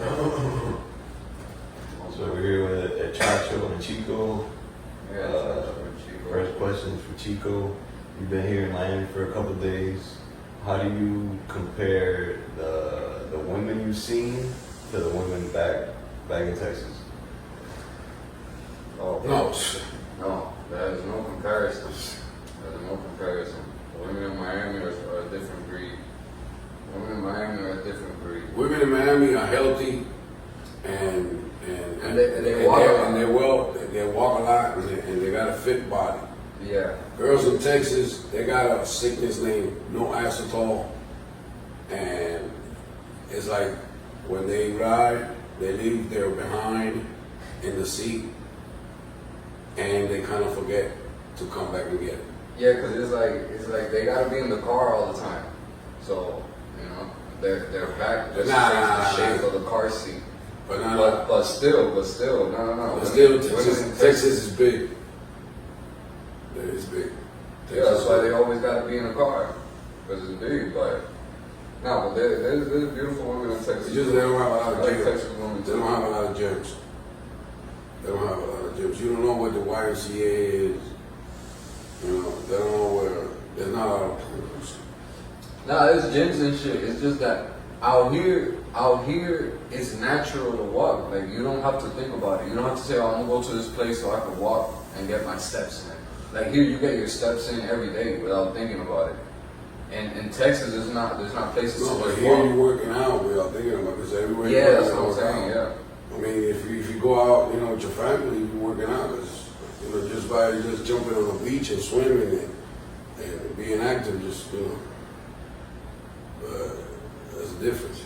So we're here with Chacho and Chico. First question is for Chico. You've been here in Miami for a couple of days. How do you compare the women you've seen to the women back in Texas? Oh, no, there's no comparison. There's no comparison. The women in Miami are a different breed. Women in Miami are a different breed. Women in Miami are healthy and they walk a lot. They walk a lot and they got a fit body. Yeah. Girls in Texas, they got a sickness named no acetol, and it's like when they ride, they leave their behind in the seat, and they kind of forget to come back and get it. Yeah, because it's like they gotta be in the car all the time. So their back just changes the shape of the car seat. But still, no. But still, Texas is big. It's big. Yeah, that's why they always got to be in a car, because it's big. But there's beautiful women in Texas. It's just they don't have a lot of like gyms. Texas women They don't have a lot of gyms. They don't have a lot of gyms. You don't know what the YMCA is. You know, they don't know where. There's not a lot of pools. Nah, there's gyms and shit. It's just that out here, it's natural to walk. Like, you don't have to think about it. You don't have to say, I'm gonna go to this place so I can walk and get my steps in. Like, here, you get your steps in every day without thinking about it. And in Texas, there's not places No, to but just here walk. you're working out without thinking about it, because everywhere you Yeah, go, that's you're what I'm working saying. out. Yeah. I mean, if you go out, with your family, you're working out. Just by just jumping on the beach and swimming and being active, there's a difference.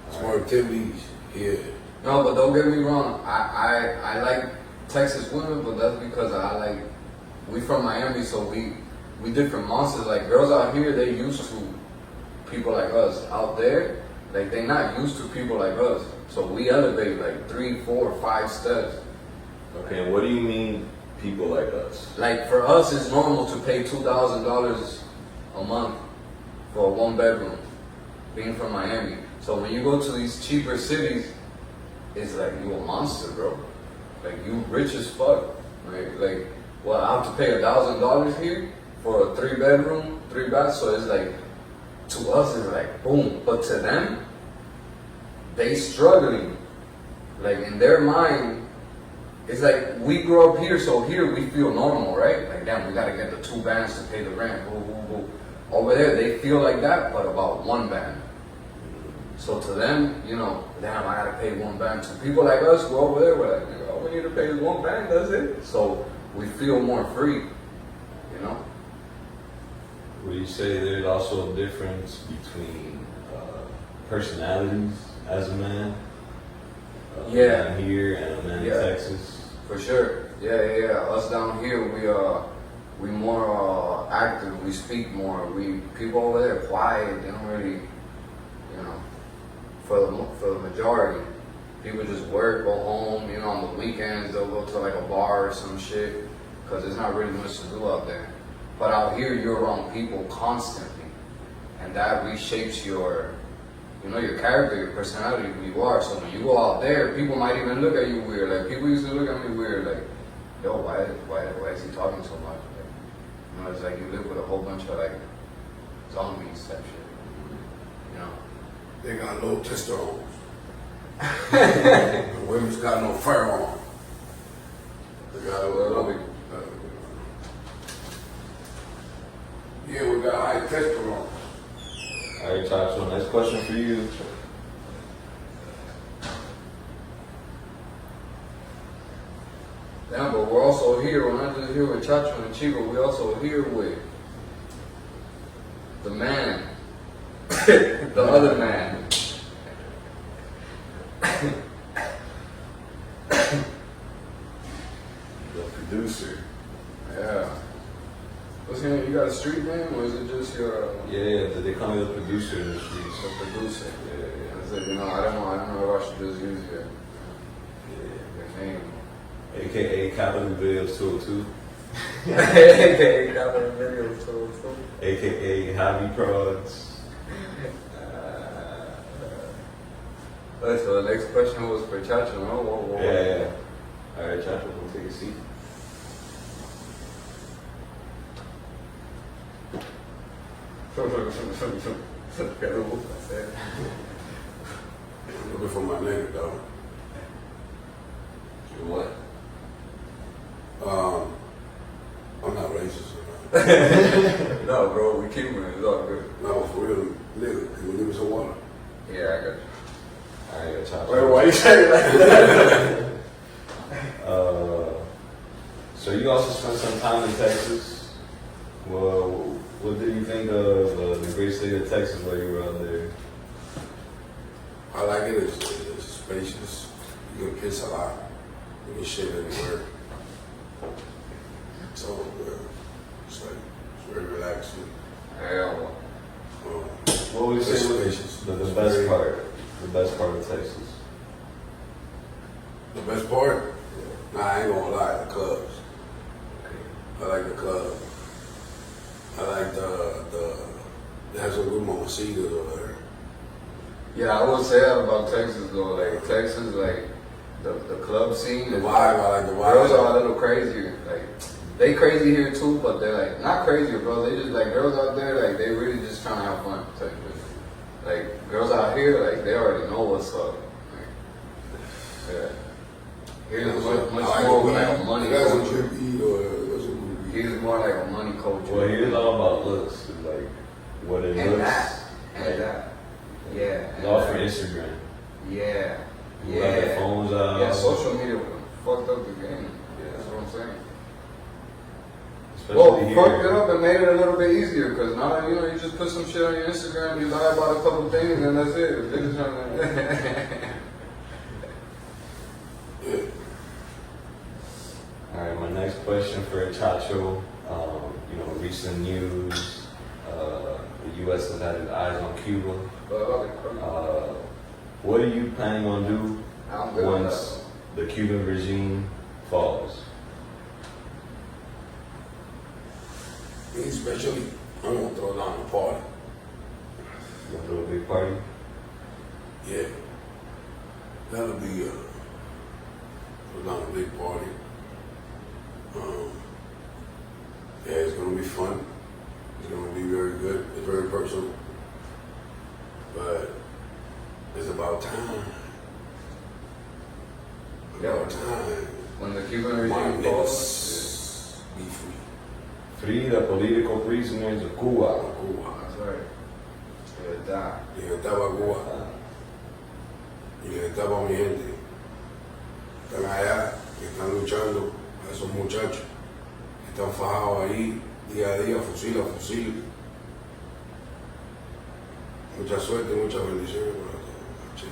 It's more activities here. No, but don't get me wrong. I like Texas women, but that's because we from Miami, so we different monsters. Like, girls out here, they used to people like us. Out there, like, they not used to people like us. So we elevate like 3, 4, 5 steps. Okay, and what do you mean people like us? Like, for us, it's normal to pay $2,000 a month for a 1-bedroom, being from Miami. So when you go to these cheaper cities, it's like, you a monster, bro. Like, you rich as fuck. Like, well, I have to pay $1,000 here for a 3-bedroom, 3 baths. So it's like, to us, it's like, boom. But to them, they struggling. Like, in their mind, it's like, we grew up here, so here we feel normal, right? Like, damn, we gotta get the 2 bands to pay the rent. Boo, boo, boo. Over there, they feel like that, but about 1 band. So to them, damn, I gotta pay 1 band. To people like us, we're over there, we're like, all we need to pay is 1 band, that's it. So we feel more free, Would you say there's also a difference between personalities as a man? Yeah. Man here and a man in Texas? For sure. Yeah. Us down here, we more active, we speak more. People over there quiet, they don't really, for the majority. People just work, go home, on the weekends they'll go to like a bar or some shit, because there's not really much to do out there. But out here, you're around people constantly, and that reshapes your character, your personality, who you are. So when you go out there, people might even look at you weird. Like, people used to look at me weird, like, yo, why is he talking so much? Like, it's like you live with a whole bunch of like zombies type shit. They got low testosterone. The women's got no firearm. They got a little. Yeah, we got high testosterone. All right, Chacho, next question for you. Yeah, but we're also here, we're not just here with Chacho and Chico, we're also here with the man, the other man. The producer. Yeah. What's your name? You got a street name, or is it just your... Yeah, they call me the producer in the streets. The producer. Yeah. I said, I don't know if I should just use your name. AKA Capital Videos 202. AKA Capital Videos 202. AKA Javi Prods. Alright, so the next question was for Chacho, no? Whoa. Yeah. All right, Chacho, we'll take a seat. Looking for my nigga, dog. You what? I'm not racist or nothing. No, bro, we keep it. It's all good. No, for real, nigga, can you give me some water? Yeah, I got you. All right, Chacho. Wait, why you say it like that? So you also spent some time in Texas. Well, what did you think of the great state of Texas while you were out there? I like it. It's spacious. You can piss a lot. You can shit anywhere. It's all good. It's very relaxing. Hell. What would you It's say was spacious. the It's best very- part? The best part of Texas? The best part? Nah, I ain't gonna lie. The clubs. I like the club. I like they have some good mamacitas over there. Yeah, I would say that about Texas though. Like Texas, like the club scene. The is vibe, like- I like the Girls are a vibe. little crazier. Like they crazy here too, but they're like not crazier, bro. They just like girls out there, like they really just trying to have fun. Type of shit. Like girls out here, like they already know what's up. Like, yeah. Here's much more like a money That's a culture. good eat or that's a good eat. Here's more like a money culture. Well, here's all about looks. It's like what it and looks. that, and like, that. Yeah. It's and all that. for Instagram. Yeah. You got their phones out. Yeah, social media fucked up the game. Yeah, that's what I'm saying. Especially Well, here. fucked it up and made it a little bit easier because now you just put some shit on your Instagram, you lie about a couple things, and that's it. Bitches trying Yeah. All right, my next question for Chacho. Recent news. The U.S. has had its eyes on Cuba. What are you planning on do I'm good with once the Cuban regime falls? Me especially, I'm gonna throw down a party. You gonna throw a big party? Yeah. That'll be throw down a big party. Yeah, it's gonna be fun. It's gonna be very good. It's very personal. But it's about time. Yeah. About time. When the Cuban My regime falls, niggas be free. Free the political prisoners of Cuba. Cuba. that's right. Yeah, Libertad para Cuba. Y libertad para mi gente. Están allá y están luchando a esos muchachos que están fajados ahí día a día, fusil a fusil. Mucha suerte, muchas bendiciones para todos. Che.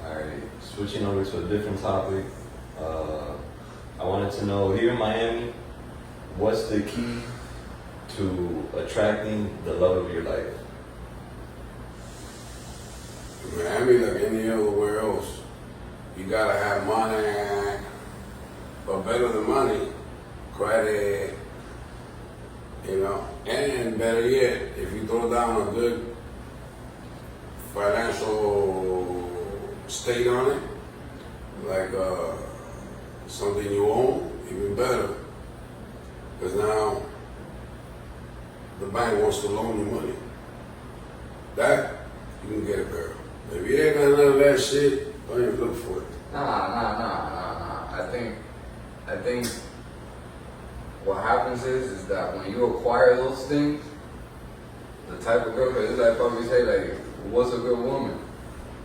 Alright, switching over to a different topic. I wanted to know, here in Miami, what's the key to attracting the love of your life? In Miami, like any other where else, you gotta have money, but better than money, credit, and better yet, if you throw down a good financial state on it, like something you own, even better, because now the bank wants to loan you money. That, you can get a girl. If you ain't got none of that shit, don't even look for it. Nah. I think what happens is that when you acquire those things, the type of girl, because it's like probably say like, what's a good woman?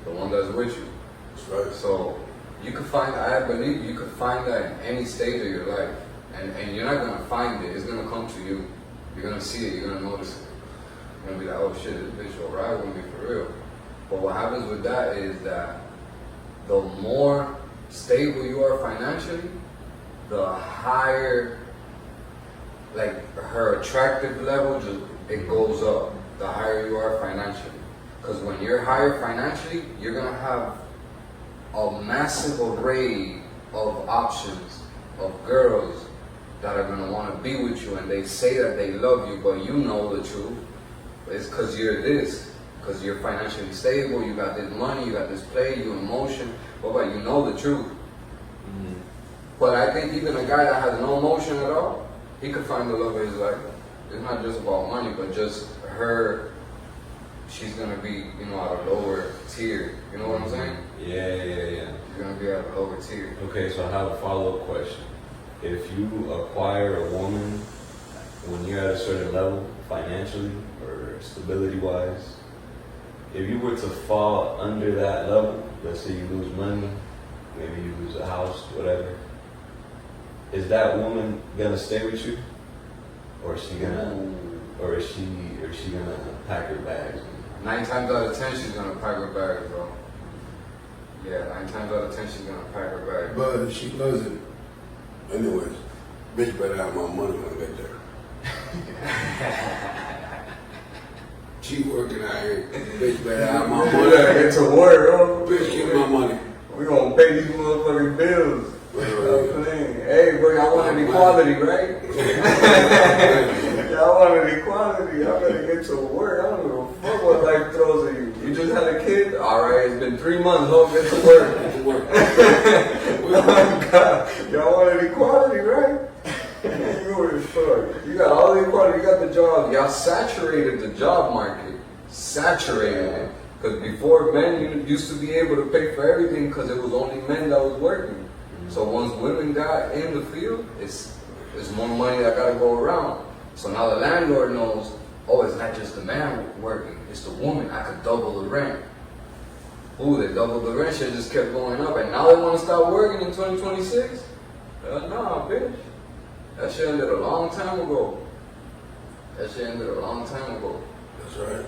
The one that's with you. That's right. So you can find, I believe you can find that in any stage of your life. And you're not gonna find it, it's gonna come to you. You're gonna see it, you're gonna notice it. You're gonna be like, oh shit, this bitch will ride with me for real. But what happens with that is that the more stable you are financially, the higher, like her attractive level, it goes up. The higher you are financially. Because when you're higher financially, you're gonna have a massive array of options of girls that are gonna want to be with you, and they say that they love you, but you know the truth. It's because you're this. because you're financially stable, you got this money, you got this play, you in motion. But you know the truth. But I think even a guy that has no emotion at all, he could find the love of his life. It's not just about money, but just her. She's gonna be, you know, at a lower tier. You know what I'm saying? Yeah. She's gonna be at a lower tier. Okay, so I have a follow-up question. If you acquire a woman when you're at a certain level, financially or stability-wise, if you were to fall under that level, let's say you lose money, maybe you lose a house, whatever, is that woman gonna stay with you, or is she gonna pack her bags? 9 times out of 10, she's gonna pack her bags, bro. Yeah, 9 times out of 10, she's gonna pack her bags. But if she doesn't, anyways, bitch better have my money when I get there. She working out here, bitch better have my We money. gotta get to work, bro. Bitch, give me my money. We gonna pay these motherfucking bills. I'm playing. Hey, bro, y'all wanted equality, right? Y'all wanted equality. Y'all better get to work. I don't give a fuck what life throws at you. You just had a kid? Alright, it's been 3 months. Hope get to work. Get to work. Oh, God. Y'all wanted equality, right? You were fuck. You got all the equality. You got the job. Y'all saturated the job market. Saturated it. Because before, men used to be able to pay for everything because it was only men that was working. So once women got in the field, it's more money that got to go around. So now the landlord knows, oh, it's not just the man working, it's the woman. I could double the rent. Ooh, they doubled the rent, shit just kept going up. And now they want to stop working in 2026? Nah, bitch. That shit ended a long time ago. That's right.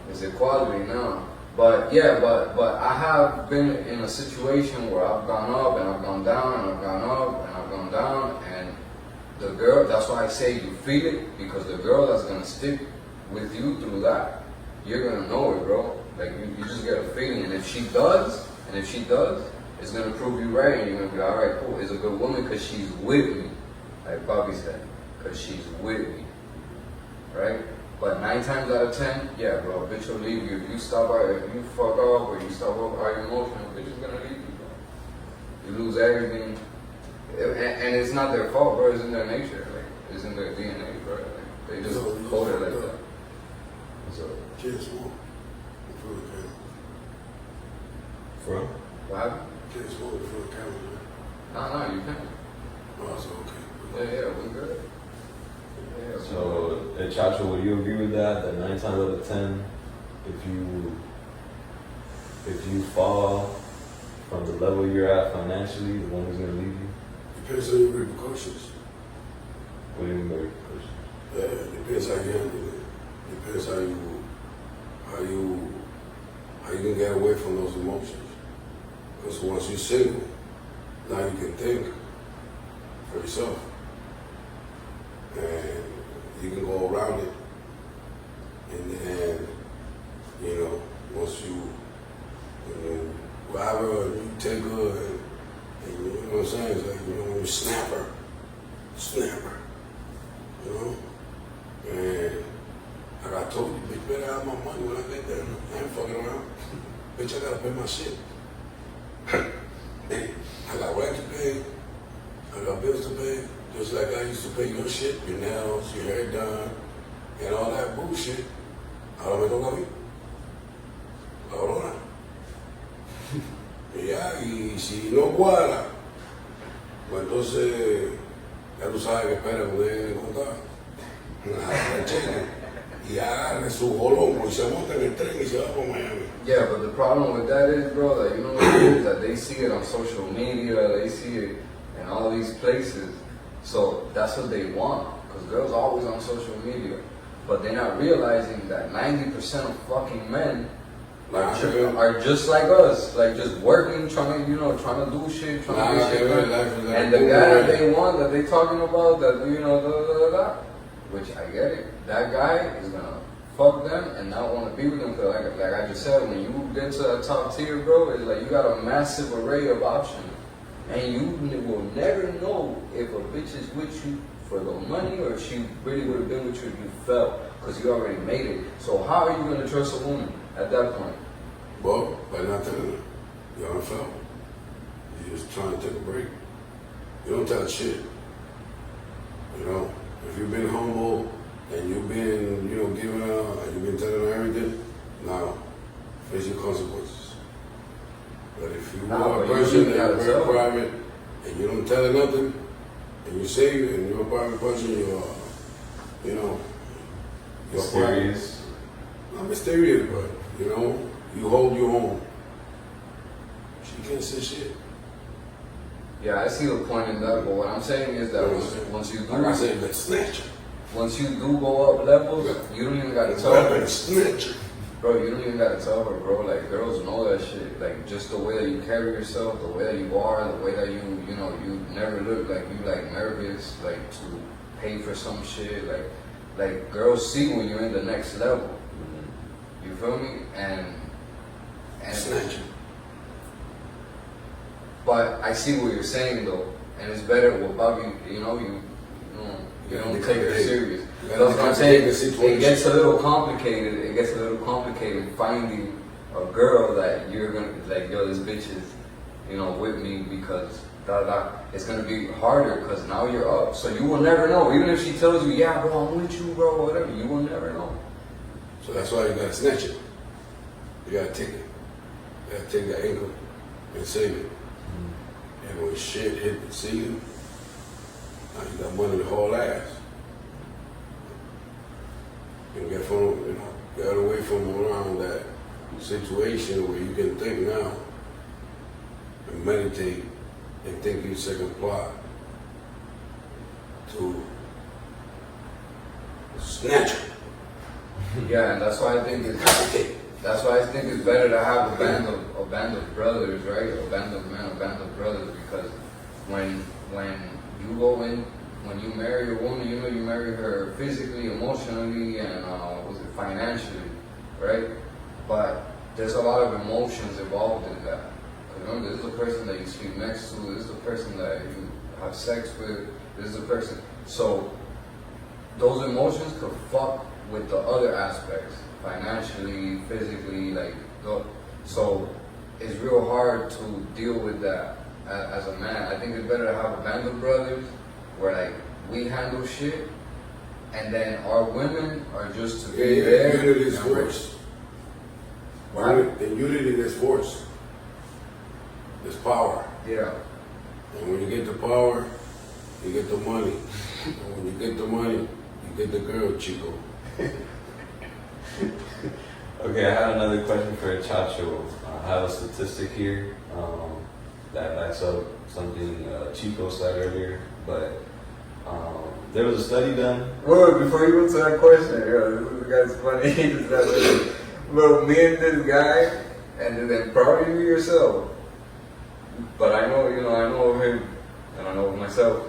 It's equality now. But yeah, but I have been in a situation where I've gone up and I've gone down and I've gone up and I've gone down, and the girl, that's why I say you feel it, because the girl that's gonna stick with you through that, you're gonna know it, bro. Like you just get a feeling, and if she does, it's gonna prove you right, and you're gonna be alright, cool. It's a good woman because she's with me, like Bobby said, because she's with me, right? But 9 times out of 10, yeah, bro, bitch will leave you. If you stop out, if you fuck up or you stop up out your emotion, bitch is gonna leave you, bro. You lose everything. And it's not their fault, bro. It's in their nature. Like, it's in their DNA, bro. Like, they just code it like that. So, Kids smoke. Before the camera. From? what happened? Kids smoke before the camera, man. No, you can't. Oh, it's okay. Yeah, we good. Yeah, So, Chacho, would you agree with that? That 9 times out of 10, if you fall from the level you're at financially, the woman's gonna leave you? Depends on your repercussions. What do you mean by repercussions? Yeah, depends how you handle it. Depends how you can get away from those emotions. Because once you're single, now you can think for yourself. And you can go around it. And then, you know, once you grab her and you take her and you know what I'm saying? It's like, you know, you snap her. You know? And like I told you, bitch, better have my money when I get there. I ain't fucking around. Bitch, I gotta pay my shit. Hey, I got rent to pay. I got bills to pay. Just like I used to pay your shit, your nails, your hair done, and all that bullshit. Ahora me toca a mí. Ahora. Y si no cuadra, pues entonces ya tú sabes que espera que pueden encontrar. Agarra el cheque y agarre su jolongo y se monta en el tren y se va para Miami. Yeah, but the problem with that is, bro, that you know what it is, that they see it on social media, they see it in all these places. So that's what they want, because girls are always on social media. But they're not realizing that 90% of fucking men are just like us, like just working, trying to do shit, trying to get shit done. And the guy that they want, that they talking about, that which I get it, that guy is gonna fuck them and not want to be with them. Cause like I just said, when you get to a top tier, bro, it's like you got a massive array of options. And you will never know if a bitch is with you for the money or if she really would have been with you if you felt. because you already made it. So how are you gonna trust a woman at that point? Well, by not telling her. You're on film. You're just trying to take a break. You don't tell her shit. You know, if you've been humble and you've been, giving her and you've been telling her everything, now face your consequences. But if you are a person that's very private and you don't tell her nothing, and you say and you're a private person, you're Mysterious. Not mysterious, but you hold your own. She can't say shit. Yeah, I see the point in that, but what I'm saying is that once you do, like I said, let's snatch her. Once you do go up levels, you don't even gotta tell her. Snatch her. Bro, you don't even gotta tell her, bro. Like, girls know that shit. Like, just the way that you carry yourself, the way that you are, the way that you never look like you, like, nervous, like, to pay for some shit. Like girls see when you're in the next level. You feel me? And snatch her. But I see what you're saying, though. And it's better with Bobby, you don't take it serious. That's what I'm saying. It gets a little complicated. It gets a little complicated finding a girl that you're gonna like. Yo, this bitch is, with me because it's gonna be harder because now you're up. So you will never know. Even if she tells you, yeah, bro, I'm with you, bro, whatever, you will never know. So that's why you gotta snatch it. You gotta take it. You gotta take that income and save it. And when shit hit the ceiling, now you got money to haul ass. And get away from around that situation where you can think now and meditate and think you second plot to snatch it. Yeah, and that's why I think it's better to have a band of brothers, right? A band of men, a band of brothers, because when you go in, when you marry a woman, you marry her physically, emotionally, and financially, right? But there's a lot of emotions involved in that. Remember, this is the person that you sleep next to, this is the person that you have sex with, this is the person. So those emotions could fuck with the other aspects, financially, physically, so it's real hard to deal with that as a man. I think it's better to have a band of brothers where we handle shit, and then our women are just to be there. Unity is force. In unity, there's force. There's power. Yeah. And when you get the power, you get the money. And when you get the money, you get the girl, Chico. Okay, I have another question for Chacho. I have a statistic here that backs up something Chico said earlier, but there was a study done. Wait, before you go to that question, this guy's funny. He just got like, bro, me and this guy, and then probably you yourself. But I know of him, and I know of myself.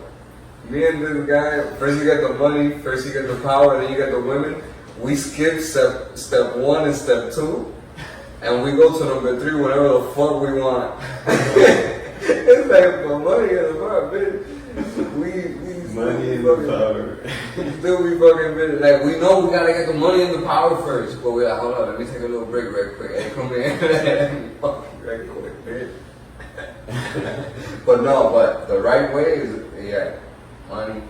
Me and this guy, first you get the money, first you get the power, then you get the women. We skip step 1 and step 2, and we go to number 3 whenever the fuck we want. It's like the money and the power, bitch. We money and the power. Still we fucking bitch. Like, we know we gotta get the money and the power first, but we're like, hold on, let me take a little break right quick. Hey, come in. Fuck right quick, bitch. But the right way is, money,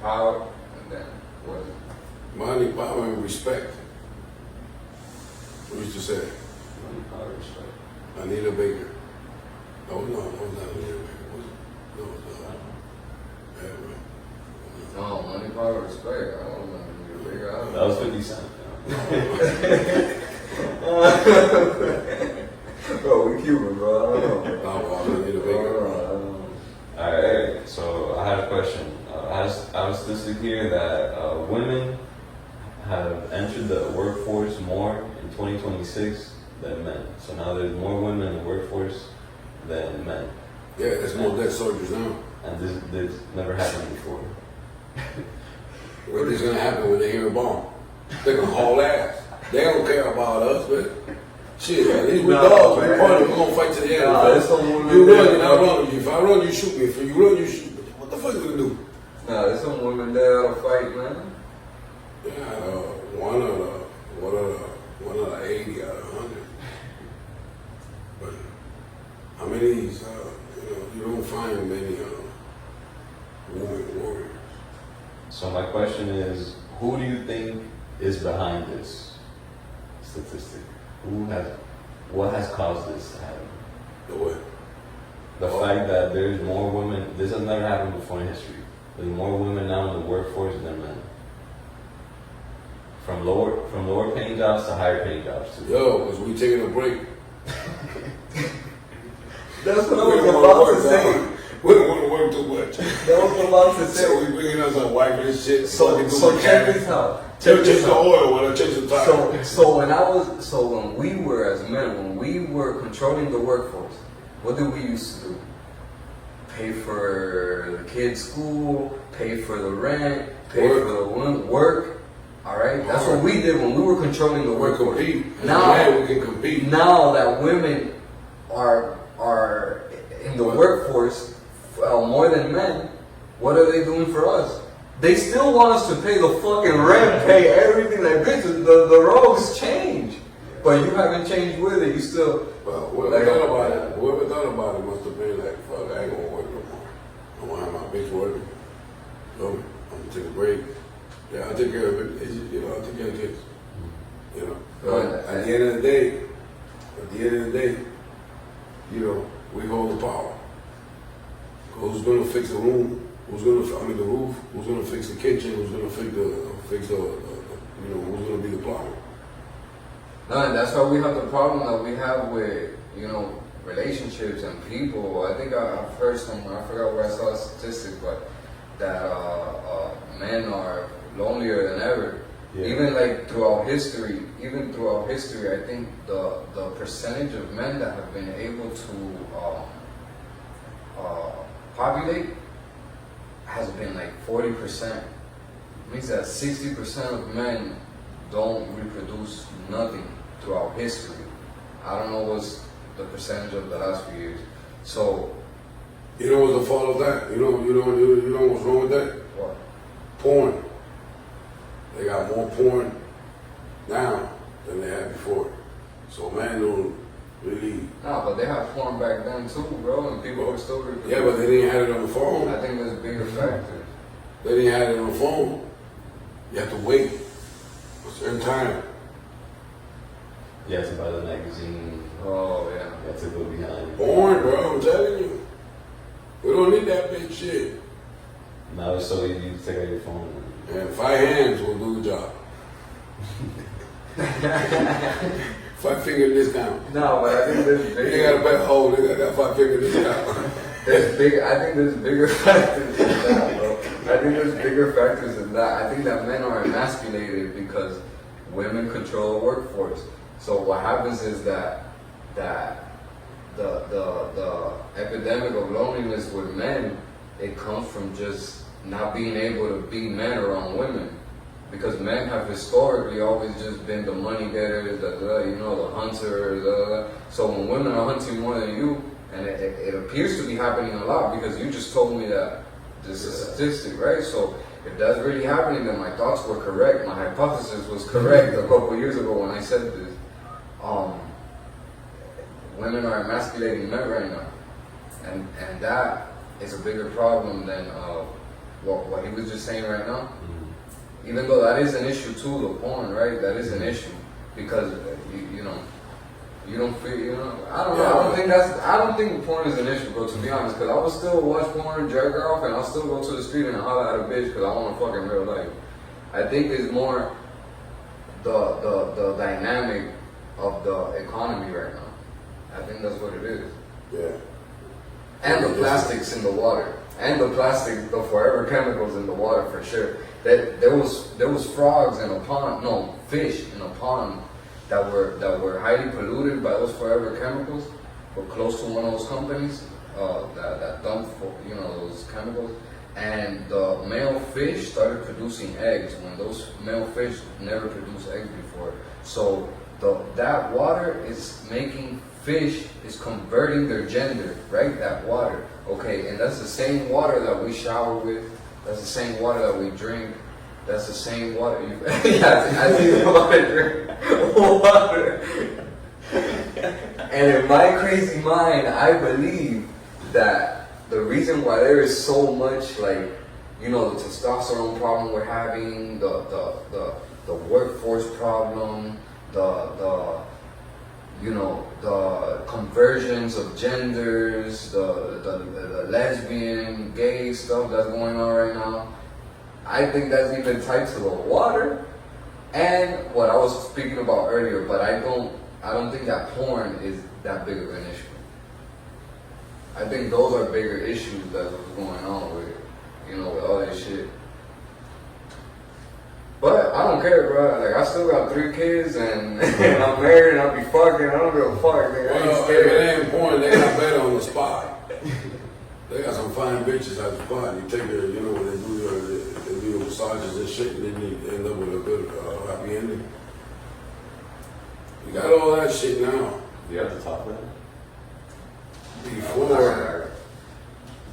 power, and then what is it? Money, power, and respect. What used to say? Money, power, respect. Anita Baker. Oh, no, not Anita Baker. Was it? No, it's not. Yeah, No, money, power, respect. I don't know. You figure out. That was 50 Cent. Bro, we Cuban, bro. I don't know. No, Anita Baker. Alright, so I had a question. I have a statistic here that women have entered the workforce more in 2026 than men. So now there's more women in the workforce than men. Yeah, there's more dead soldiers now. And this never happened before. What is going to happen when they hear a bomb? They're going to haul ass. They don't care about us, but shit, at least we're dogs. We're party. We're going to fight to the end. You run, and I run. If I run, you shoot me. If you run, you shoot me. What the fuck you going to do? Nah, there's some women there that'll fight, man. Yeah, one of the 80 out of 100. But how many? You don't find many women warriors. So my question is, who do you think is behind this statistic? What has caused this to happen? The what? The fact that there's more women, this has never happened before in history. There's more women now in the workforce than men. From lower paying jobs to higher paying jobs too. Yo, was we taking a break? That's what I We was don't about wanna to work, say. dog. We don't want to work too much. That was what I was about to say. So we bringing us a wipe and shit. So check this out. Check Change this the out. oil when I change the tire. So when we were as men, when we were controlling the workforce, what did we used to do? Pay for the kids' school, pay for the rent, pay Work. for the work. All right, that's what we did when we were controlling the We workforce. compete. As a Now, man, we can compete. now that women are in the workforce more than men, what are they doing for us? They still want us to pay the fucking rent, pay everything. Like, bitch, the roles change, but you haven't changed with it. You still. Well, whoever thought about it must have been like, fuck, I ain't gonna work no more. I wanna have my bitch working. So I'm gonna take a break. Yeah, I'll take care of it. I'll take care of kids. At the end of the day, we hold the power. Who's gonna fix the room? The roof? Who's gonna fix the kitchen? Who's gonna fix the who's gonna be the plumber? No, and that's why we have the problem that we have with, relationships and people. I think I've heard somewhere, I forgot where I saw a statistic, but that men are lonelier than ever. Yeah. Even throughout history, I think the percentage of men that have been able to populate has been like 40%. It means that 60% of men don't reproduce nothing throughout history. I don't know what's the percentage of the last few years. So, You know what's the fault of that? You know what's wrong with that? what? Porn. They got more porn now than they had before. So man don't really. No, but they had porn back then too, bro, and people were still reproducing. Yeah, but they didn't have it on the phone. I think there's bigger factors. They didn't have it on the phone. You have to wait a certain time. You have to buy the magazine. Oh yeah. You have to go behind. Porn, bro, I'm telling you. We don't need that big shit. Now it's so easy to take out your phone. And 5 hands will do the job. 5-finger discount. No, but I think there's You bigger. got a bet hole, nigga. I got 5-finger discount. I think there's bigger factors than that, bro. I think there's bigger factors than that. I think that men are emasculated because women control the workforce. So what happens is that the epidemic of loneliness with men, it comes from just not being able to be men around women. Because men have historically always just been the money getters, the hunters. So when women are hunting more than you, and it appears to be happening a lot because you just told me that this is a statistic, right? So if that's really happening, then my thoughts were correct. My hypothesis was correct a couple years ago when I said this. Women are emasculating men right now, and that is a bigger problem than what he was just saying right now. Even though that is an issue too, the porn, right? That is an issue because you don't feel, I don't know. I don't think porn is an issue, bro. To be honest, because I will still watch porn, jerk off, and I'll still go to the street and holler at a bitch because I want to fuck in real life. I think it's more the dynamic of the economy right now. I think that's what it is. Yeah. And the plastics in the water, and the forever chemicals in the water for sure. That there was frogs in a pond, fish in a pond that were highly polluted by those forever chemicals, or close to one of those companies that dump those chemicals. And the male fish started producing eggs when those male fish never produced eggs before. So that water is making fish is converting their gender, right? That water, okay, and that's the same water that we shower with. That's the same water that we drink. That's the same water. Yeah, I see water. Water. And in my crazy mind, I believe that the reason why there is so much, like, you know, the testosterone problem we're having, the workforce problem, the you know, the conversions of genders, the lesbian, gay stuff that's going on right now. I think that's even tied to the water and what I was speaking about earlier, but I don't think that porn is that big of an issue. I think those are bigger issues that's what's going on with, you know, with all this shit. But I don't care, bro. Like, I still got 3 kids and, and I'm married and I'll be fucking. I don't give a fuck, nigga. I ain't Well, if scared. it ain't porn, they got better on the spot. They got some fine bitches at the spot. You take their, you know, when they do your massages and shit, and then you end up with a good, happy ending. You got all that shit now. You have to top that. Before,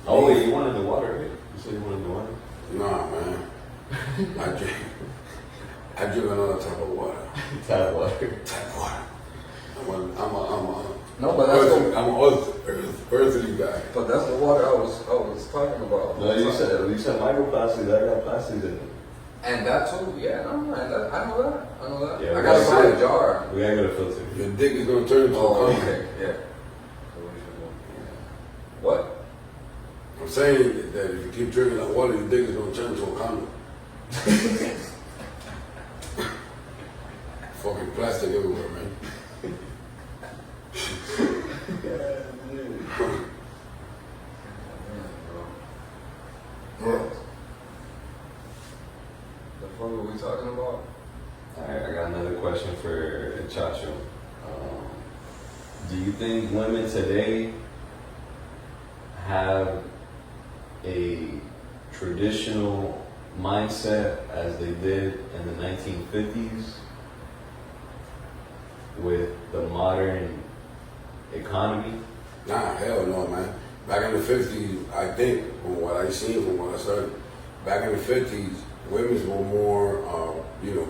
Oh, wait, you wanted the water, right? You said you wanted the water? nah, man. I drink another type of water. Tap water. Tap water. I'm a No, but that's I'm an earthly guy. But that's the water I was talking about. No, you said microplastics. I got plastics in it. And that too, yeah, no, man, I know that. Yeah, I gotta we buy gotta a jar. We gotta get a filter. Your dick is gonna turn into Oh, a condom. okay, yeah. So we should go. What? I'm saying that if you keep drinking that water, your dick is gonna turn into a condom. Fucking plastic everywhere, man. What? The fuck are we talking about? Alright, I got another question for Chacho. Do you think women today have a traditional mindset as they did in the 1950s with the modern economy? Nah, hell no, man. Back in the 50s, I think, from what I seen, from what I started, back in the 50s, women were more,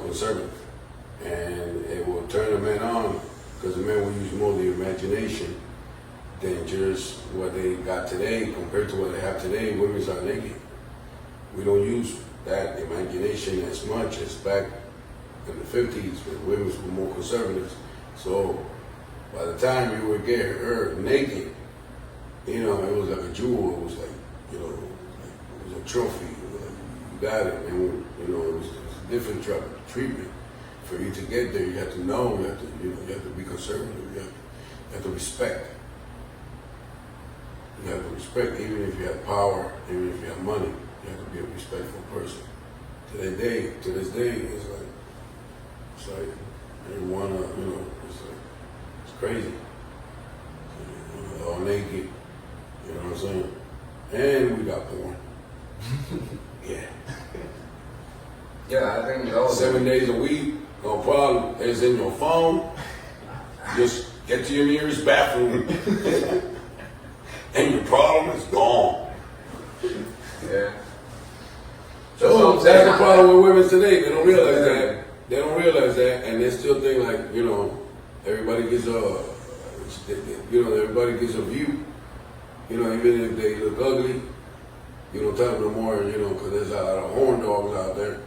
conservative. And it will turn the men on, because the men will use more of the imagination than just what they got today. Compared to what they have today, women are naked. We don't use that imagination as much as back in the 50s, when women were more conservative. So by the time you would get her naked, you know, it was like a jewel. It was like, you know, it was a trophy. You got it. And, you know, it was a different treatment. For you to get there, you have to know, you have to be conservative. You have to respect. You have to respect, even if you have power, even if you have money, you have to be a respectful person. To this day, it's like, they wanna, you know, it's crazy. You know, all naked, you know what I'm saying? And we got porn. Yeah. Yeah, I think that was 7 days a week, no problem. It's in your phone. Just get to your nearest bathroom, and your problem is gone. Yeah. So that's the problem with women today. They don't realize that. They don't realize that, and they still think like, you know, everybody gets everybody gets a view. You know, even if they look ugly, you don't tell them no more. You know, because there's a lot of horn dogs out there.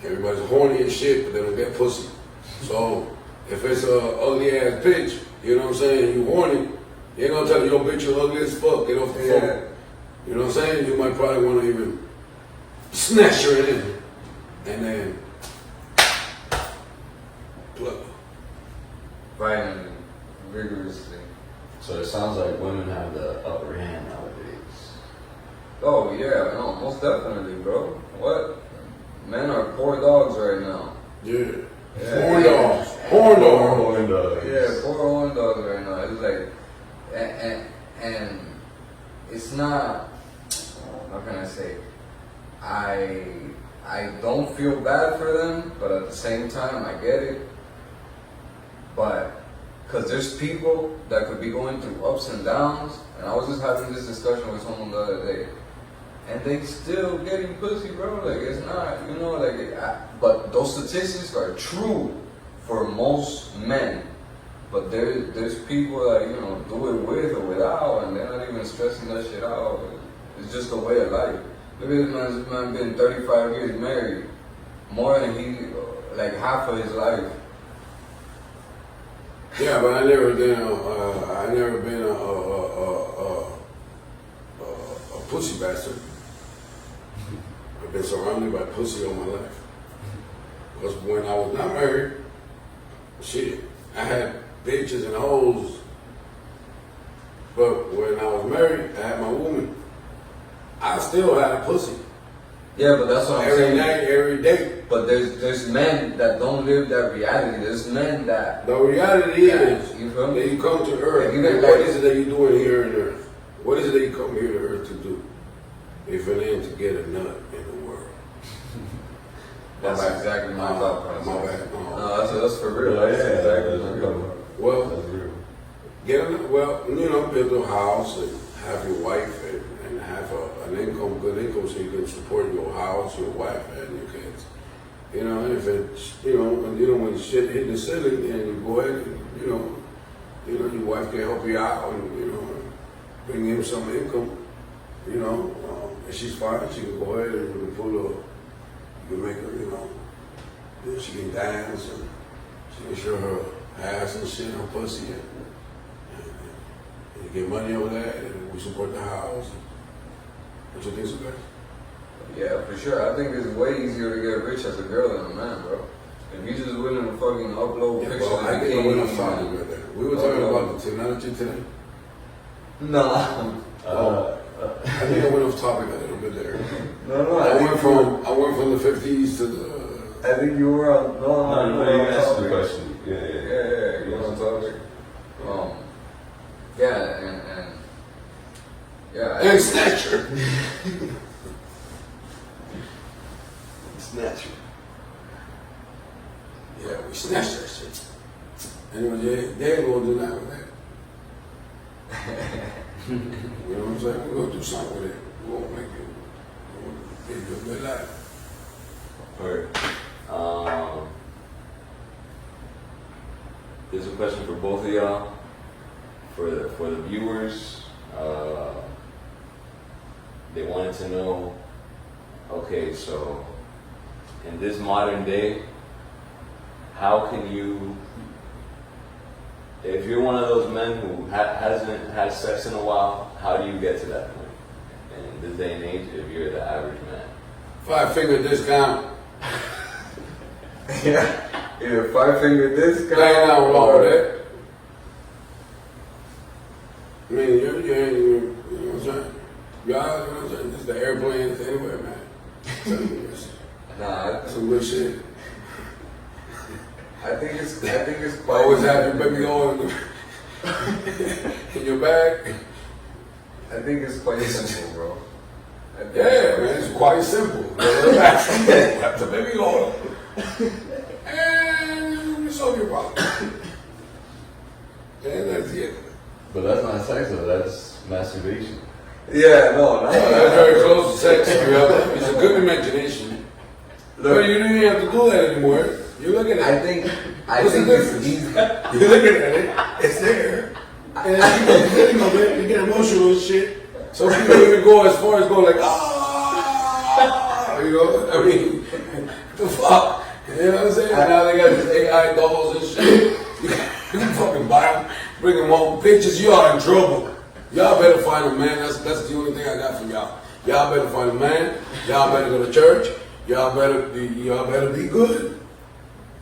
Everybody's horny as shit, but they don't get pussy. So if it's a ugly ass bitch, you know what I'm saying, you horny, you ain't gonna tell her, yo bitch, you ugly as fuck, get off the phone. You know what I'm saying? You might probably wanna even snatch her in and then plug her. violently, vigorously. So it sounds like women have the upper hand nowadays. Oh yeah, no, most definitely, bro. What? Men are poor dogs right now. Yeah. Yeah. Horn dogs. Horn dogs. Horn dogs. Yeah, poor horn dogs right now. It's like, and it's not. How can I say? I don't feel bad for them, but at the same time, I get it. But because there's people that could be going through ups and downs, and I was just having this discussion with someone the other day. and they still getting pussy, bro. Like it's not, you know, but those statistics are true for most men. But there's people that, you know, do it with or without, and they're not even stressing that shit out. It's just a way of life. Look at this man been 35 years married, more than like half of his life. Yeah, but I never been a pussy bastard. I've been surrounded by pussy all my life. Because when I was not married, shit, I had bitches and hoes. But when I was married, I had my woman. I still had a pussy. Yeah, but that's what I'm Every saying. night, every day. But there's men that don't live that reality. There's men that. The reality is You feel me? that you come to earth. Like, even What like- is it that you're doing here on earth? What is it that you come here to earth to do? If it ain't to get a nut in the world. That's exactly my thought process. My bad. No, that's for real. Yeah, That's yeah, exactly that's my real. thought process. Well, That's real. build a house and have your wife and have an income, good income, so you can support your house, your wife, and your kids. You know, if it's, when shit hit the ceiling, then you go ahead and, your wife can help you out and, bring in some income. If she's fine, she can go ahead and you can make her, she can dance and she can show her ass and shit, her pussy, and you get money over that, and we support the house. What you think, Sugar? Yeah, for sure. I think it's way easier to get rich as a girl than a man, bro. If you just willing to fucking upload Yeah, pictures well, I of think we're not bikinis talking and- about that. We were talking about the technology today. Nah. I think I went off topic a little bit there. No, I went from the 50s to the. I think you were on. No, you can answer the question. Yeah. Yeah, you know what I'm talking. And yeah. And Snatcher. Snatcher. Yeah, we snatched that shit. Anyway, they ain't gonna do nothing with that. You know what I'm saying? We're gonna do something with it. We're gonna make it. We're gonna give you a good life. Alright. There's a question for both of y'all. For the viewers, they wanted to know, okay, so in this modern day, how can you, if you're one of those men who hasn't had sex in a while, how do you get to that point? In this day and age, if you're the average man. 5-finger discount. Yeah. Either 5-finger discount. Ain't nothing wrong or- with that. I mean, you ain't even, you know what I'm saying? Y'all, you know what I'm saying? This is the airplanes anyway, man. Nah, Some good shit. I think it's quite. Always have your baby oil in your bag. I think it's quite simple, bro. Yeah, man, it's quite simple. Have the baby oil. And you solve your problem. And that's it. But that's not sex though, that's masturbation. Yeah, no. That's very close to sex. It's a good imagination. Look, But you don't even have to do that anymore. You're looking at it. I What's the think it's difference? easy. You're looking at it. It's there. And you get thinking of it. You get emotional and shit. So people even go as far as go like, ah, you know. I mean, the fuck. You know what I'm saying? And now they got these AI dolls and shit. You can fucking buy them, bring them home. Bitches, you are in trouble. Y'all better find a man. That's the only thing I got for y'all. Y'all better find a man. Y'all better go to church. Y'all better be good.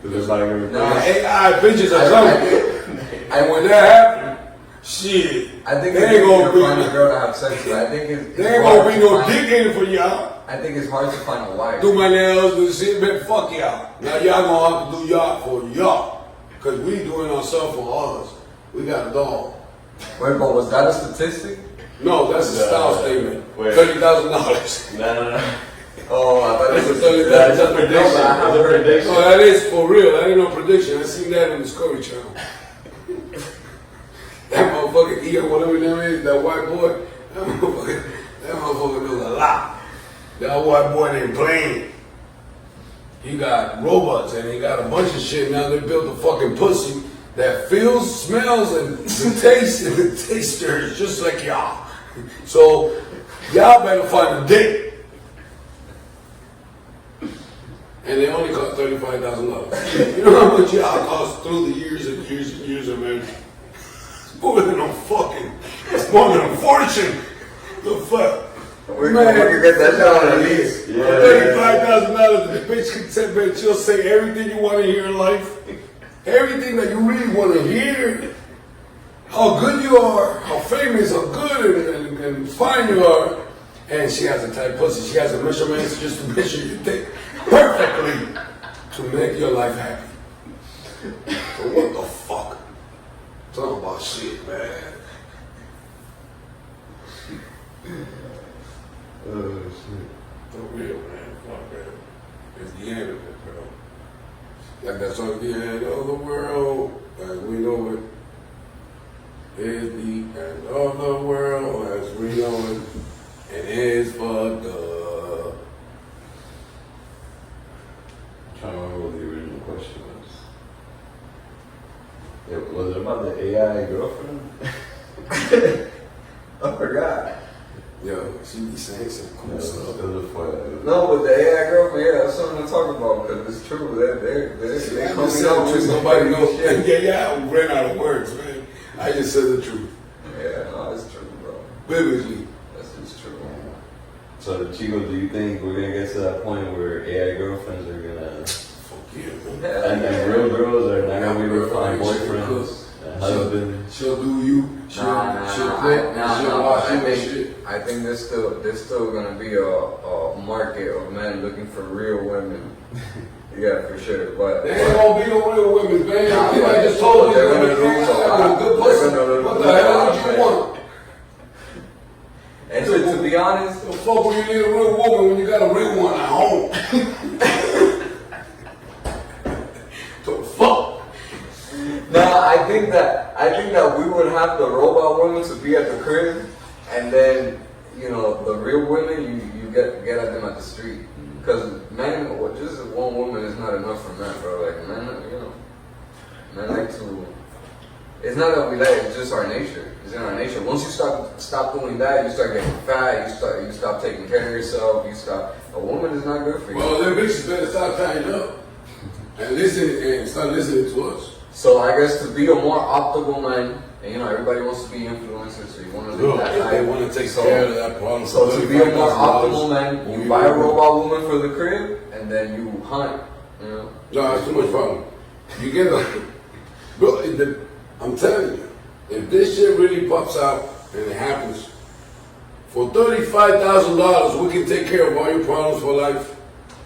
Because like everything. The AI bitches are coming. And when that happens, shit, I think they it's ain't easier gonna to find a be, girl to have sex with. I think it's there ain't hard gonna be to no find- dick in it for y'all. I think it's hard to find a wife. Do my nails, do shit, man, fuck y'all. Now y'all gonna have to do y'all for y'all. Cause we doing ourselves for us. We got a dog. Wait, but was that a statistic? No, that's a style statement. Wait. $30,000. No. Oh, I thought it was That's a prediction. No, but I have It's a heard- prediction. No, that is for real. That ain't no prediction. I seen that on the Discovery Channel. That motherfucker, whatever his name is, that white boy, that motherfucker knows a lot. That white boy named Blaine. He got robots and he got a bunch of shit. Now they built a fucking pussy that feels, smells, and the taste and the taster is just like y'all. So y'all better find a dick. And they only cost $35,000. You know how much y'all cost through the years and years and years of marriage? It's more than a fucking. It's more than a fortune. The fuck. We can get that shit on the lease. $35,000. The bitch can say, bitch, she'll say everything you want to hear in life. Everything that you really want to hear. How good you are, how famous, how good and fine you are. And she has a tight pussy. She has a measurement just to measure your dick perfectly to make your life happy. So what the fuck? Talking about shit, man. Oh shit. For real, man. Fuck that. It's the end of it, bro. Like that song, the end of the world, as we know it. Is the end of the world, as we know it. And it's fucked up. I'm trying to remember what the original question was. Yeah, was it about the AI girlfriend? I forgot. Yo, she be saying some cool stuff. No, but the AI girlfriend, yeah, that's something to talk about because it's true. They coming out with nobody knows. shit. Yeah, I ran out of words, man. I just said the truth. Yeah, no, it's true, bro. Biblically. That's just true. So, Chico, do you think we're gonna get to that point where AI girlfriends are gonna, Fuck yeah, man. and real girls are not gonna be able to find boyfriends and husbands? She'll do you. She'll cook. She'll wash you and shit. I think there's still gonna be a market of men looking for real women. Yeah, for sure. But There ain't gonna be no real women, man. Nah, I just told you. they're gonna lose a lot. Good pussy. They're gonna What lose the a hell lot, did you man. want? And to be honest, The fuck when you need a real woman when you got a real one at home? The fuck? I think that we would have the robot women to be at the crib, and then the real women you get at them at the street. Because men, just one woman is not enough for men, bro. Like men like to. It's not that we like; it's just our nature. It's in our nature. Once you stop doing that, you start getting fat. You stop taking care of yourself. A woman is not good for you. Well, them bitches better stop tying up and start listening to us. So I guess to be a more optimal man, and everybody wants to be influencers, so you want to live that life. They want to take care of that problem. So to be a more optimal man, you buy a robot woman for the crib, and then you hunt. No, it's too much problem. You get bro. I'm telling you, if this shit really pops out and it happens, for $35,000, we can take care of all your problems for life.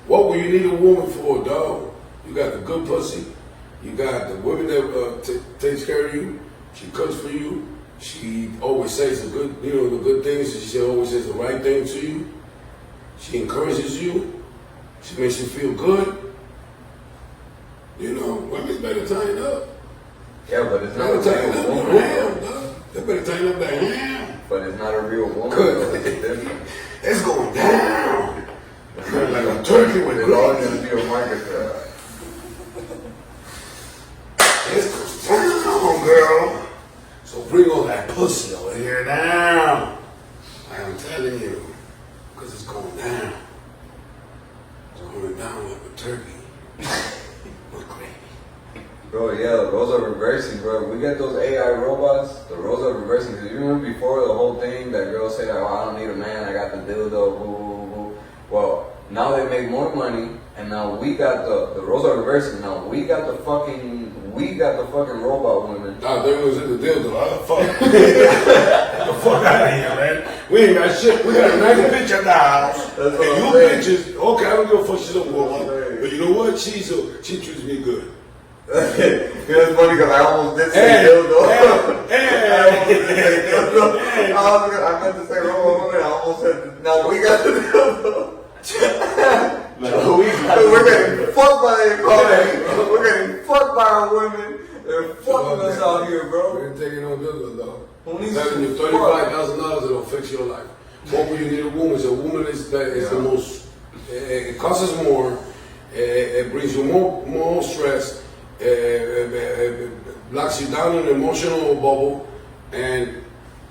What will you need a woman for, dog? You got the good pussy. You got the woman that takes care of you. She cooks for you. She always says the good things. She always says the right thing to you. She encourages you. She makes you feel good. Women's better tighten up. Yeah, but it's not a Tighten real up woman. their ham, dog. They better tighten up their ham. But it's not a real woman. Good. Though. It's different. It's going down. Like a turkey with There's always gravy. going to be a market for that. It's going down, girl. So bring all that pussy over here now. I'm telling you. Because it's going down. It's going down like a turkey. With gravy. Bro, yeah, the roles are reversing, bro. We get those AI robots, the roles are reversing. Because you remember before the whole thing that girls say, like, oh, I don't need a man, I got the dildo, boo, boo, boo. Well, now they make more money, and now we got the roles are reversing. Now we got the fucking robot women. Nah, there was in the dildo. How the fuck? Get the fuck out of here, man. We ain't got shit. We got a nice bitch at the house. That's what And I'm you saying. bitches, okay, I don't give a fuck. She's a woman. saying. But you know what? She treats me good. It's funny because I almost did say Hey, dildo. hey, I almost did say dildo. hey. I meant to say robot women. I almost said, now we got the dildo. We're getting fucked by the economy. We're getting fucked by our women. They're fucking us out here, We bro. ain't taking no dildo, though. Who I'm needs telling you, to fuck? $35,000, it'll fix your life. what would you need a woman? So a woman is the most. It costs us more. It brings you more stress. It locks you down in an emotional bubble. And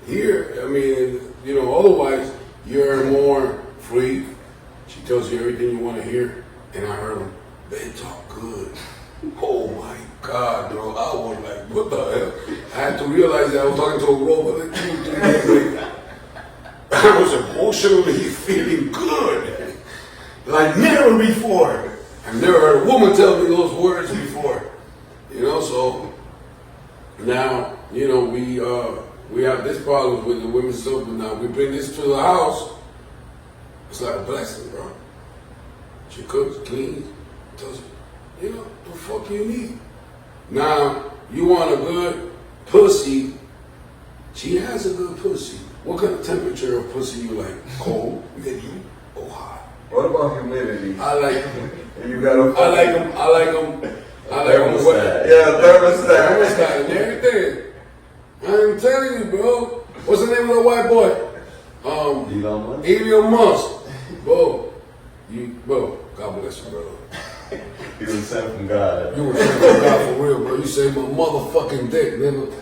here, I mean, you know, otherwise you're more free. She tells you everything you want to hear. And I heard them. They talk good. Oh my God, bro! I was like, what the hell? I had to realize that I was talking to a robot. Like 2 3 days later. I was emotionally feeling good, like never before. I've never heard a woman tell me those words before. You know, so now, you know, we have this problem with the women's stuff, but now we bring this to the house. It's like a blessing, bro. She cooks, cleans, tells you, you know, the fuck you need. Now, you want a good pussy. She has a good pussy. What kind of temperature of pussy you like? Cold, medium, or hot? What about humidity? I like You gotta. I like them. I like them. I like them. Thermostat. Yeah, thermostat. Thermostat and everything. I'm telling you, bro. What's the name of the white boy? Elon Musk? Elon Musk. Bro, God bless you, bro. He was sent from God. You were sent from God for real, bro. You saved my motherfucking dick, nigga.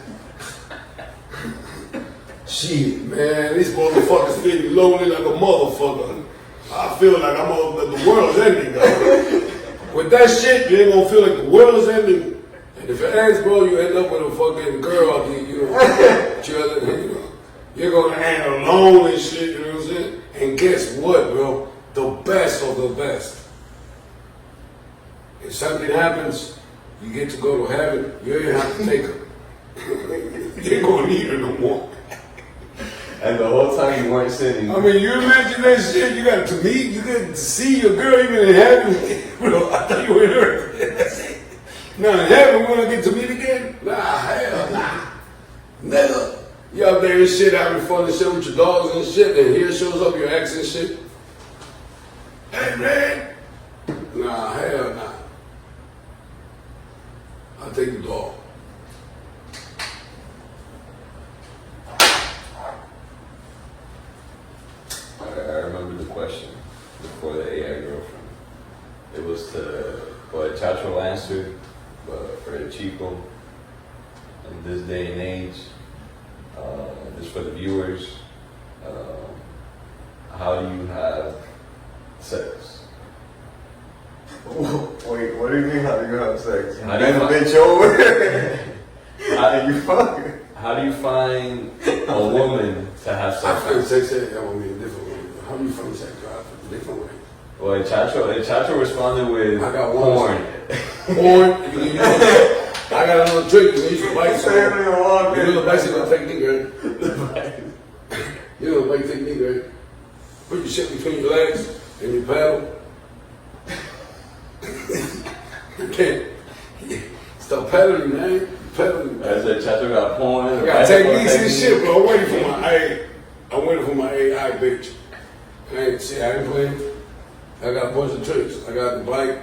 Shit, man, these motherfuckers feel me lonely like a motherfucker. I feel like the world's ending, dog. With that shit, you ain't gonna feel like the world is ending. And if it ends, bro, you end up with a fucking girl out there, you know, chilling, you know. You're gonna end alone and shit, you know what I'm saying? And guess what, bro? The best of the best. If something happens, you get to go to heaven, you ain't have to take her. You ain't gonna need her no more. And the whole time you weren't sinning. I mean, you imagine that shit. You got to meet, you get to see your girl even in heaven. Bro, I thought you were in earth. That's it. Now in heaven, we're gonna get to meet again? Nah, hell nah. Nigga. You out there and shit, having fun and shit with your dogs and shit, and here shows up your ex and shit. Hey, man. Nah, hell nah. I'll take the dog. I remember the question before the AI girlfriend. It was to what Chacho answered, but for the Chico in this day and age, just for the viewers, how do you have sex? Wait, what do you mean? How do you have sex? How do you Bend a find- bitch over. How do you fuck? How do you find a woman to have I sex find with? sex in a different way. How do you find sex? I find a different way. Well, Chacho responded with I got one. porn. Porn, you can use I got another trick. You can use the bicycle. You know the bicycle technique, right? You know the bike technique, right? Put your shit between your legs and you paddle. You can't stop paddling, man. Paddling. I said Chacho got porn. I got techniques and shit, bro. I'm waiting for my AI. I'm waiting for my AI, bitch. I ain't playing. I got a bunch of tricks. I got the bike.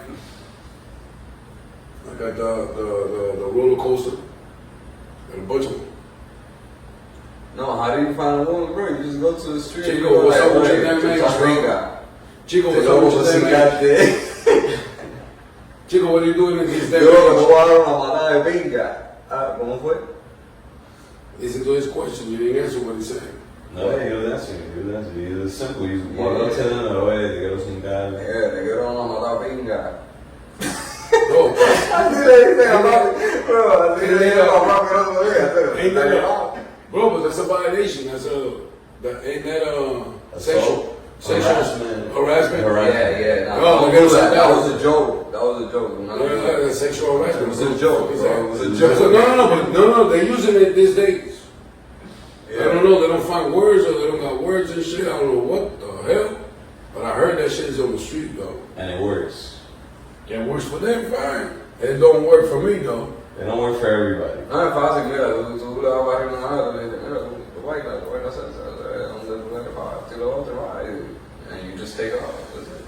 I got the roller coaster. Got a bunch of them. No, how do you find a woman, bro? You just go to the street. Chico, you go what's like, up with "Hey, your damn Costa name, Rica." Chico, Te what's lo up with vamos your a damn name? cingarte. Chico, what are you doing in these Yo damn lo names? voy a dar una manada de pinga. Ah, ¿cómo fue? Listen to his question. You didn't answer what he said. No, he was answering. He was simple. He's walking up telling her, oye, te quiero cingar. Te quiero una manada de pinga. Bro, Así le dice a papi, bro, así le dice a papá que no podía ain't hacer. that bro? But that's a violation. Ain't that Assault, sexual harassment. Yeah, yeah. Nah, No, don't because do that. that That was- was a joke. That was a joke. I'm not gonna do that. That's sexual harassment. It was a joke, bro. It was a So, joke. no, they're using it these days. Yeah. I don't know, they don't find words or they don't got words and shit. I don't know what the hell. But I heard that shit is on the street though. And it works. It works for them, fine. It don't work for me though. It don't work for everybody. No es fácil, mira, tú le vas a barrer una hora, le dices, mira, tú bailas salsa, donde tú le vas, tú lo otro, and you just take off. That's it.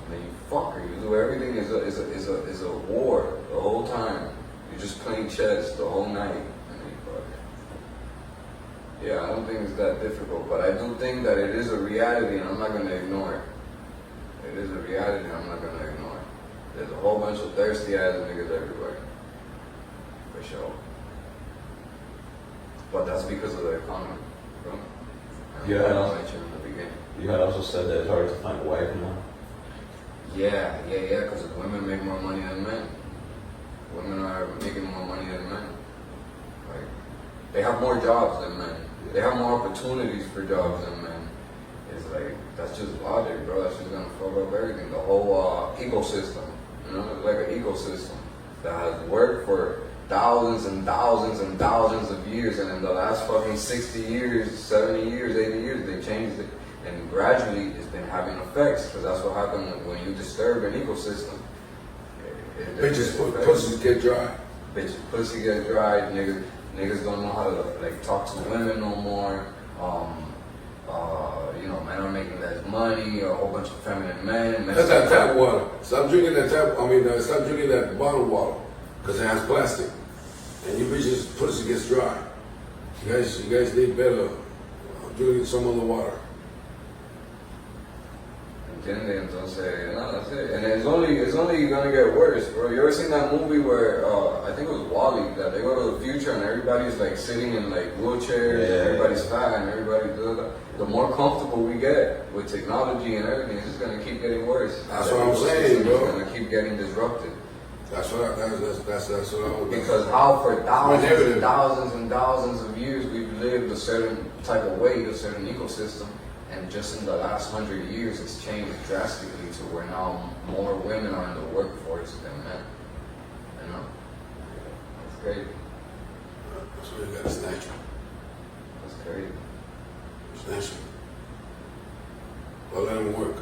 And then you fuck her. You do everything is a war the whole time. You're just playing chess the whole night, and then you fuck her. Yeah, I don't think it's that difficult, but I do think that it is a reality, and I'm not gonna ignore it. It is a reality, and I'm not gonna ignore it. There's a whole bunch of thirsty ass niggas everywhere, for sure. But that's because of the economy, bro. And Yeah, like I know. I mentioned in the beginning. You had also said that it's hard to find a wife now. Yeah, because women make more money than men. Women are making more money than men. Like, they have more jobs than men. They have more opportunities for jobs than men. It's like, that's just logic, bro. That's just gonna fuck up everything. The whole ecosystem, you know, it's like an ecosystem that has worked for thousands and thousands and thousands of years, and in the last fucking 60 years, 70 years, 80 years, they changed it. And gradually, it's been having effects, because that's what happens when you disturb an ecosystem. Bitches, pussies get dry. Bitch, pussy get dry. Niggas don't know how to like talk to women no more. You know, men are making less money. A whole bunch of feminine men. That's that tap water. Stop drinking that stop drinking that bottled water, because it has plastic. And you bitches, pussy gets dry. You guys need better drinking some other water. Entiende, entonces, no, that's it. And it's only gonna get worse, bro. You ever seen that movie where I think it was Wall-E, that they go to the future and everybody's like sitting in like wheelchairs, Yeah. everybody's fat and everybody does that. The more comfortable we get with technology and everything, it's just gonna keep getting worse. That's The what I'm saying, ecosystem bro. is gonna keep getting disrupted. That's what I'm. Because how for narrative. thousands and thousands of years we've lived a certain type of way, a certain ecosystem, and just in the last 100 years it's changed drastically to where now more women are in the workforce than men. You know? That's crazy. That's why you gotta snatch them. That's crazy. Snatch them. But let them work.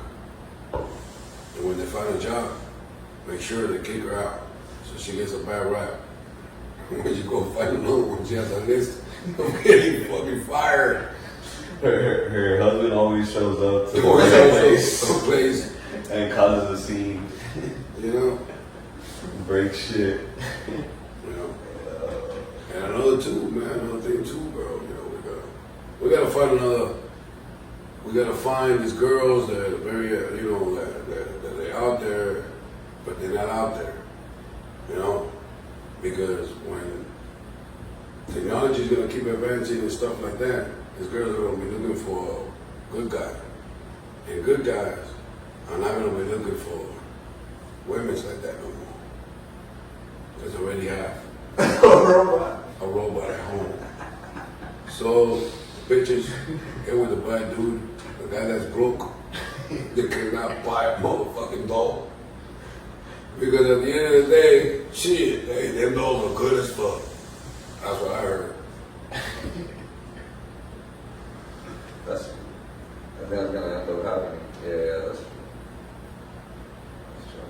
And when they find a job, make sure they kick her out so she gets a bad rap. When you go find another one, she has a list of getting fucking fired. Her husband always shows up to Or the some place, and causes a scene, you know. break shit. You know. And another thing too, bro. You know, we gotta find another. We gotta find these girls that are very, you know, that they're out there, but they're not out there. You know, because when technology is gonna keep advancing and stuff like that, these girls are gonna be looking for a good guy, and good guys are not gonna be looking for women like that no more. Because they already have a robot at home. So bitches get with a bad dude, a guy that's broke, they cannot buy a motherfucking doll. Because at the end of the day, shit, them dolls are good as fuck. That's what I heard. I think that's gonna end up happening. Yeah, that's true. That's true.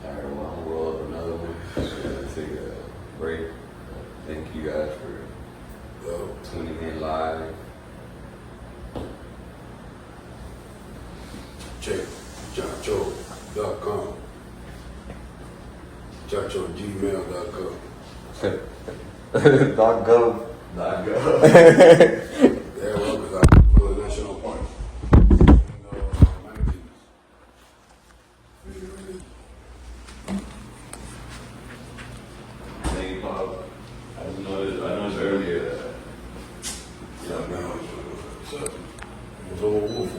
Alright, well, I'll roll up another one. Just gonna take a break. Thank you guys for tuning in live. Check chacho.com. Chacho@gmail.com. .gov. Not go. Yeah, well, because I'm for the national park. Thank you, Bob. I noticed earlier that. Yeah, man, what's up? It was all wolf.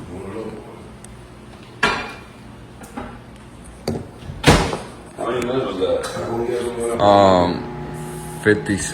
One of those. How many minutes was that? 56.